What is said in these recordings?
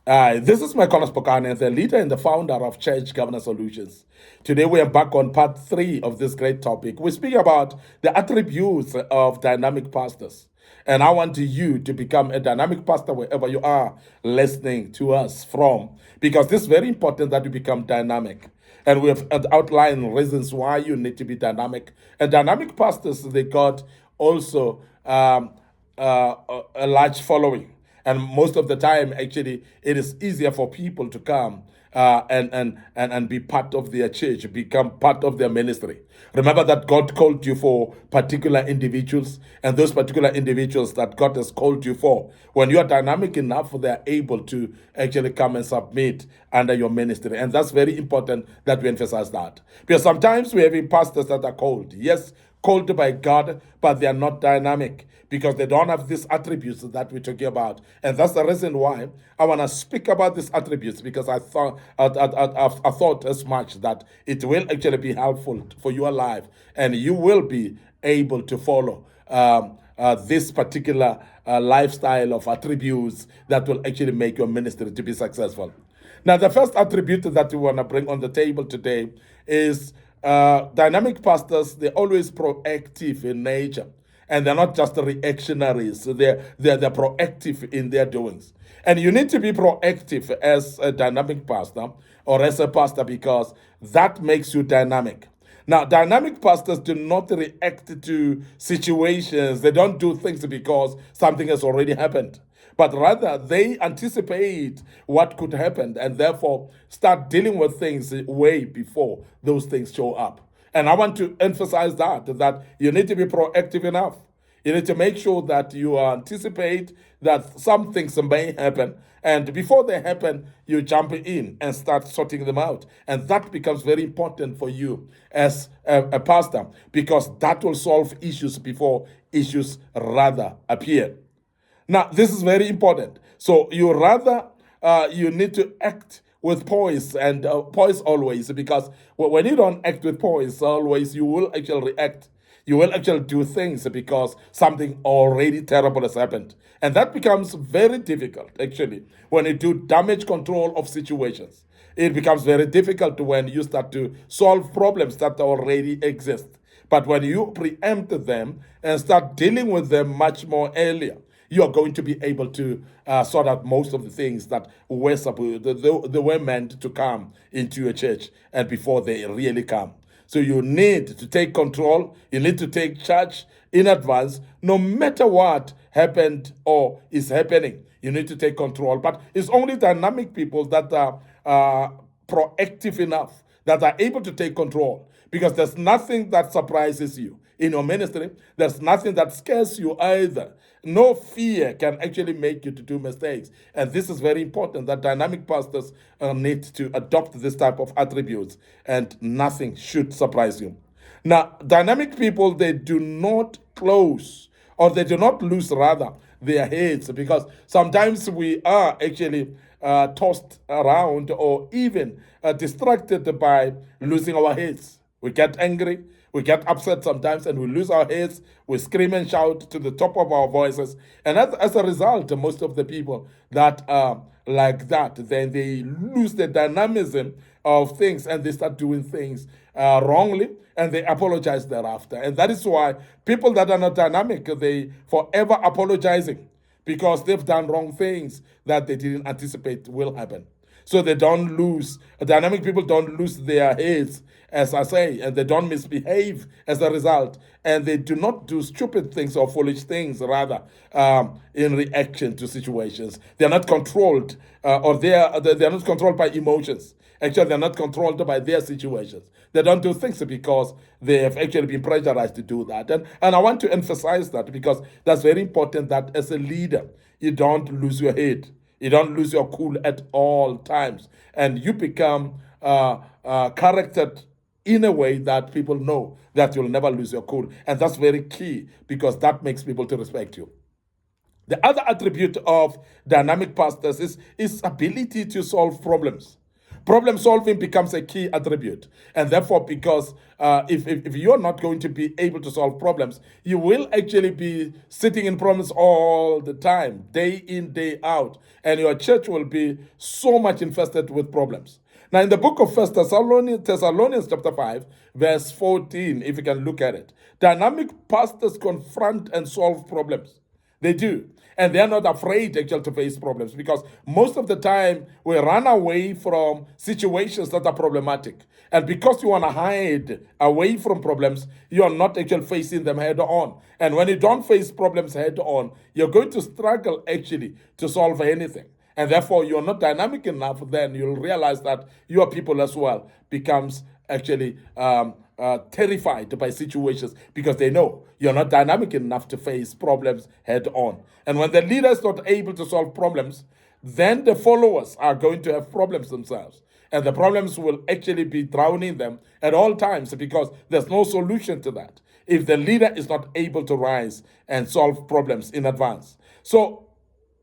This is MIcornus Phokane, the leader and the founder of Church Governance Solutions. Today we are back on part three of this great topic. We speak about the attributes of dynamic pastors. And I want you to become a dynamic pastor wherever you are listening to us from, because this is very important that you become dynamic. And we have outlined reasons why you need to be dynamic. And dynamic pastors, they got also a large following, and most of the time actually it is easier for people to come and be part of their church, become part of their ministry. Remember that God called you for particular individuals, and those particular individuals that God has called you for, when you are dynamic enough, they are able to actually come and submit under your ministry. And that's very important that we emphasize that, because sometimes we have pastors that are called, yes, called by God, but they are not dynamic because they don't have these attributes that we're talking about. And that's the reason why I want to speak about these attributes, because I thought as much that it will actually be helpful for your life, and you will be able to follow this particular lifestyle of attributes that will actually make your ministry to be successful. Now, the first attribute that we want to bring on the table today is dynamic pastors. They're always proactive in nature, and they're not just reactionaries. So they're proactive in their doings. And you need to be proactive as a dynamic pastor or as a pastor, because that makes you dynamic. Now, dynamic pastors do not react to situations. They don't do things because something has already happened, but rather they anticipate what could happen and therefore start dealing with things way before those things show up. And I want to emphasize that you need to be proactive enough. You need to make sure that you anticipate that some things may happen, and before they happen, you jump in and start sorting them out. And that becomes very important for you as a pastor, because that will solve issues before issues rather appear. Now, this is very important. So you need to act with poise, and poise always, because when you don't act with poise always, you will actually react. You will actually do things because something already terrible has happened. And that becomes very difficult, actually, when you do damage control of situations. It becomes very difficult when you start to solve problems that already exist. But when you preempt them and start dealing with them much more earlier, you are going to be able to sort out most of the things that they were meant to come into your church, and before they really come. So you need to take control. You need to take charge in advance, no matter what happened or is happening. You need to take control. But it's only dynamic people that are proactive enough, that are able to take control, because there's nothing that surprises you in your ministry. There's nothing that scares you either. No fear can actually make you to do mistakes. And this is very important, that dynamic pastors need to adopt this type of attributes, and nothing should surprise you. Now, dynamic people, they do not close, or they do not lose rather their heads, because sometimes we are actually tossed around or even distracted by losing our heads. We get angry, we get upset sometimes, and we lose our heads. We scream and shout to the top of our voices. And as a result, most of the people that are like that, then they lose the dynamism of things, and they start doing things wrongly, and they apologize thereafter. And that is why people that are not dynamic, they forever apologizing because they've done wrong things that they didn't anticipate will happen. So they don't lose, dynamic people don't lose their heads, as I say, and they don't misbehave as a result. And they do not do stupid things or foolish things, rather, in reaction to situations. They're not controlled, or they're not controlled by emotions. Actually, they're not controlled by their situations. They don't do things because they have actually been pressurized to do that. And I want to emphasize that, because that's very important, that as a leader, you don't lose your head. You don't lose your cool at all times. And you become charactered in a way that people know that you'll never lose your cool. And that's very key, because that makes people to respect you. The other attribute of dynamic pastors is ability to solve problems. Problem solving becomes a key attribute. And therefore, because if you're not going to be able to solve problems, you will actually be sitting in problems all the time, day in, day out. And your church will be so much infested with problems. Now, in the book of First Thessalonians chapter 5, verse 14, if you can look at it, dynamic pastors confront and solve problems. They do. And they're not afraid actually to face problems, because most of the time we run away from situations that are problematic. And because you want to hide away from problems, you are not actually facing them head on. And when you don't face problems head on, you're going to struggle actually to solve anything. And therefore you're not dynamic enough. Then you'll realize that your people as well becomes actually terrified by situations, because they know you're not dynamic enough to face problems head on. And when the leader is not able to solve problems, then the followers are going to have problems themselves. And the problems will actually be drowning them at all times, because there's no solution to that if the leader is not able to rise and solve problems in advance. So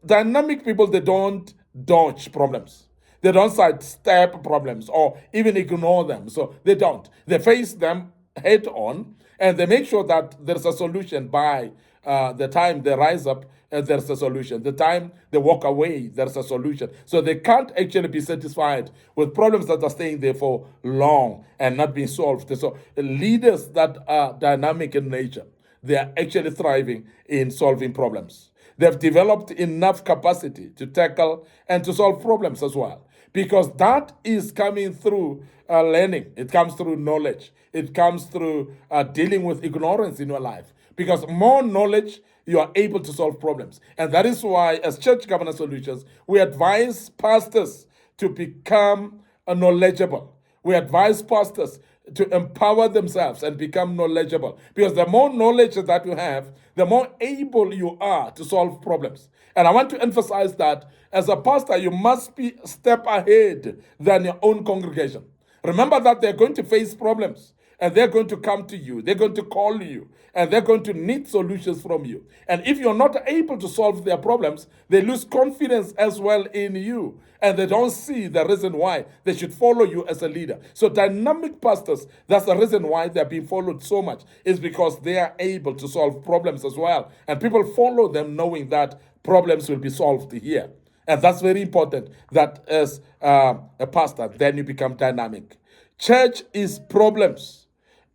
dynamic people, they don't dodge problems. They don't sidestep problems or even ignore them. So they don't. They face them head on, and they make sure that there's a solution by the time they rise up. There's a solution. The time they walk away, there's a solution. So they can't actually be satisfied with problems that are staying there for long and not being solved. So leaders that are dynamic in nature, they are actually thriving in solving problems. They've developed enough capacity to tackle and to solve problems as well, because that is coming through learning. It comes through knowledge. It comes through dealing with ignorance in your life. Because more knowledge, you are able to solve problems. And that is why, as Church Governance Solutions, we advise pastors to become knowledgeable. We advise pastors to empower themselves and become knowledgeable. Because the more knowledge that you have, the more able you are to solve problems. And I want to emphasize that as a pastor, you must be a step ahead than your own congregation. Remember that they're going to face problems, and they're going to come to you. They're going to call you, and they're going to need solutions from you. And if you're not able to solve their problems, they lose confidence as well in you, and they don't see the reason why they should follow you as a leader. So dynamic pastors, that's the reason why they're being followed so much, is because they are able to solve problems as well. And people follow them knowing that problems will be solved here. And that's very important, that as a pastor, then you become dynamic. Church is problems.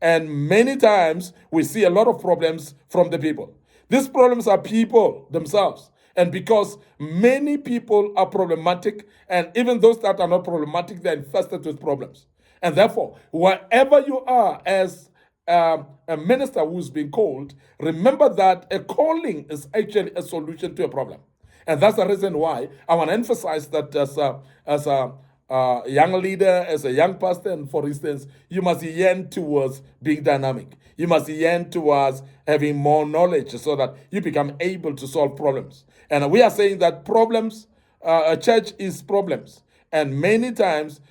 And many times we see a lot of problems from the people. These problems are people themselves. And because many people are problematic, and even those that are not problematic, they're infested with problems. And therefore, wherever you are as a minister who's been called, remember that a calling is actually a solution to a problem. And that's the reason why I want to emphasize that as a young leader, as a young pastor, and for instance, you must yearn towards being dynamic. You must yearn towards having more knowledge so that you become able to solve problems. And we are saying that problems, a church is problems. And many times,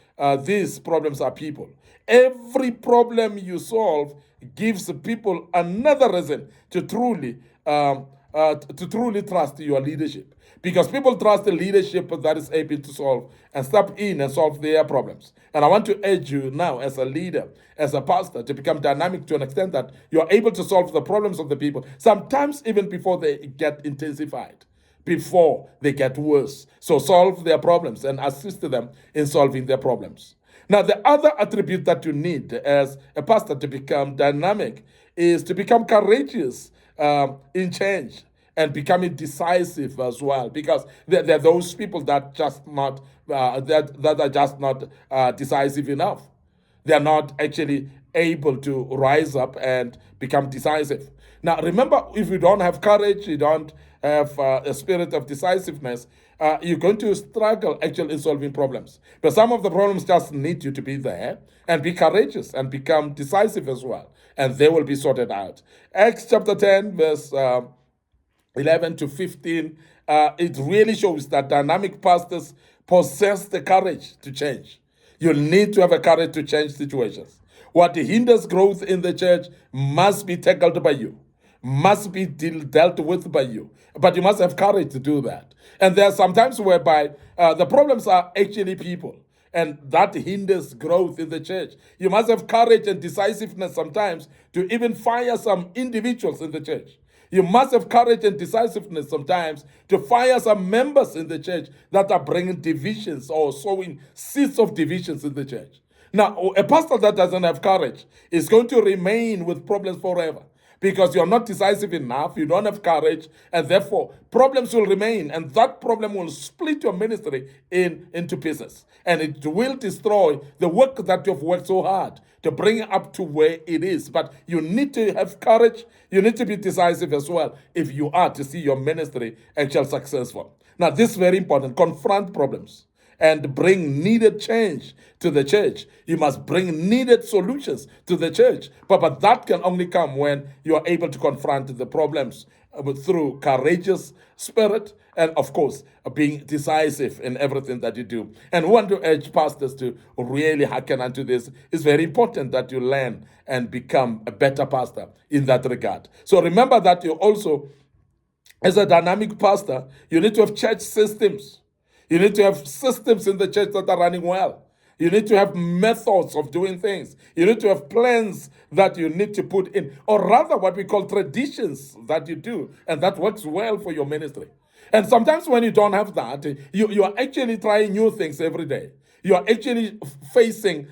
these problems are people. Every problem you solve gives people another reason to truly trust your leadership. Because people trust the leadership that is able to solve and step in and solve their problems. And I want to urge you now, as a leader, as a pastor, to become dynamic to an extent that you're able to solve the problems of the people, sometimes even before they get intensified, before they get worse. So solve their problems and assist them in solving their problems. Now, the other attribute that you need as a pastor to become dynamic is to become courageous in change, and becoming decisive as well, because there are those people that just not that are just not decisive enough. They are not actually able to rise up and become decisive. Now, remember, if you don't have courage, you don't have a spirit of decisiveness, you're going to struggle actually in solving problems. But some of the problems just need you to be there and be courageous and become decisive as well, and they will be sorted out. Acts chapter 10, verse 11 to 15, it really shows that dynamic pastors possess the courage to change. You need to have a courage to change situations. What hinders growth in the church must be tackled by you, must be dealt with by you. But you must have courage to do that. And there are some times whereby the problems are actually people. and that hinders growth in the church. You must have courage and decisiveness sometimes to even fire some individuals in the church. You must have courage and decisiveness sometimes to fire some members in the church that are bringing divisions or sowing seeds of divisions in the church. Now, a pastor that doesn't have courage is going to remain with problems forever because you're not decisive enough, you don't have courage, and therefore problems will remain, and that problem will split your ministry into pieces, and it will destroy the work that you've worked so hard to bring it up to where it is. But you need to have courage, you need to be decisive as well if you are to see your ministry actually successful. Now, this is very important. Confront problems and bring needed change to the church. You must bring needed solutions to the church. But that can only come when you are able to confront the problems through courageous spirit and, of course, being decisive in everything that you do. And we want to urge pastors to really hearken unto this. It's very important that you learn and become a better pastor in that regard. So remember that you also, as a dynamic pastor, you need to have church systems. You need to have systems in the church that are running well. You need to have methods of doing things. You need to have plans that you need to put in, or rather what we call traditions that you do, and that works well for your ministry. And sometimes when you don't have that, you are actually trying new things every day. You are actually facing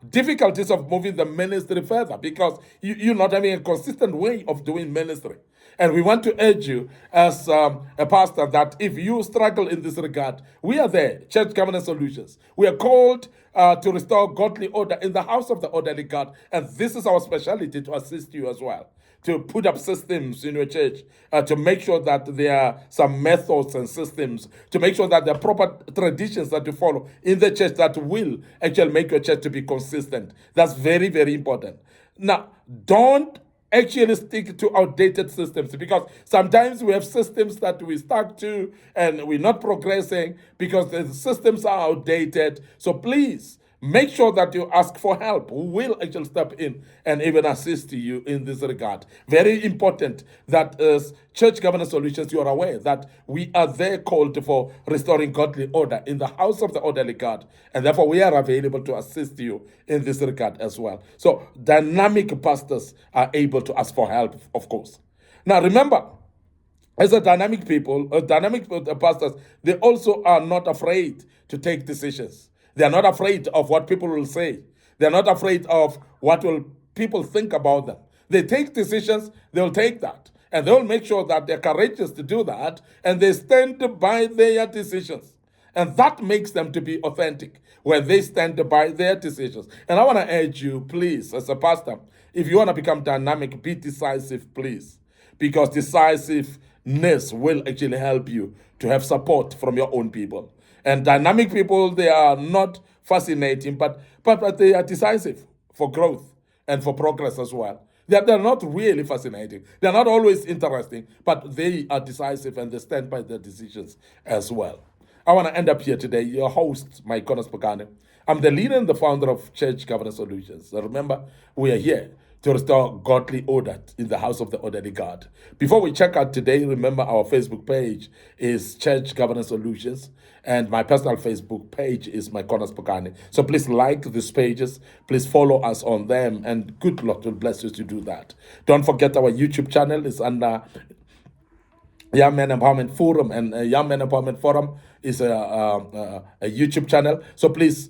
difficulties of moving the ministry further because you're not having a consistent way of doing ministry. And we want to urge you as a pastor that if you struggle in this regard, we are there, Church Governance Solutions. We are called to restore godly order in the house of the orderly God. And this is our specialty, to assist you as well, to put up systems in your church, to make sure that there are some methods and systems, to make sure that there are proper traditions that you follow in the church that will actually make your church to be consistent. That's very, very important. Now, don't actually stick to outdated systems, because sometimes we have systems that we stuck to and we're not progressing because the systems are outdated. So please make sure that you ask for help who will actually step in and even assist you in this regard. Very important that as Church Governance Solutions, you are aware that we are there called for restoring godly order in the house of the orderly God, and therefore we are available to assist you in this regard as well. So dynamic pastors are able to ask for help, of course. Now remember, as a dynamic people, dynamic pastors, they also are not afraid to take decisions. They are not afraid of what people will say. They are not afraid of what will people think about them. They take decisions, they'll take that. And they'll make sure that they're courageous to do that, and they stand by their decisions. And that makes them to be authentic when they stand by their decisions. And I want to urge you, please, as a pastor, if you want to become dynamic, be decisive, please. Because decisiveness will actually help you to have support from your own people. And dynamic people, they are not fascinating, but they are decisive for growth and for progress as well. They're not really fascinating. They're not always interesting, but they are decisive and they stand by their decisions as well. I want to end up here today. Your host, MIcornus Phokane. I'm the leader and the founder of Church Governance Solutions. So remember, we are here to restore godly order in the house of the orderly God. Before we check out today, remember our Facebook page is Church Governance Solutions, and my personal Facebook page is MIcornus Phokane. So please like these pages, please follow us on them, and good Lord will bless you to do that. Don't forget our YouTube channel is under Young Men Empowerment Forum, and Young Men Empowerment Forum is a YouTube channel. So please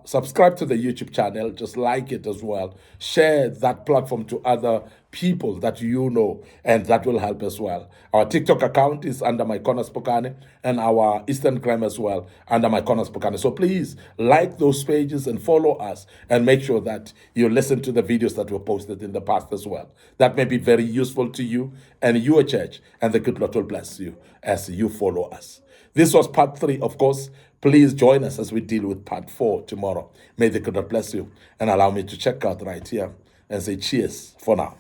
subscribe to the YouTube channel, just like it as well. Share that platform to other people that you know, and that will help as well. Our TikTok account is under MIcornus Phokane, and our Instagram as well under MIcornus Phokane. So please like those pages and follow us, and make sure that you listen to the videos that were posted in the past as well. That may be very useful to you and your church, and the good Lord will bless you as you follow us. This was part 3, of course. Please join us as we deal with part 4 tomorrow. May the good Lord bless you, and allow me to check out right here and say cheers for now.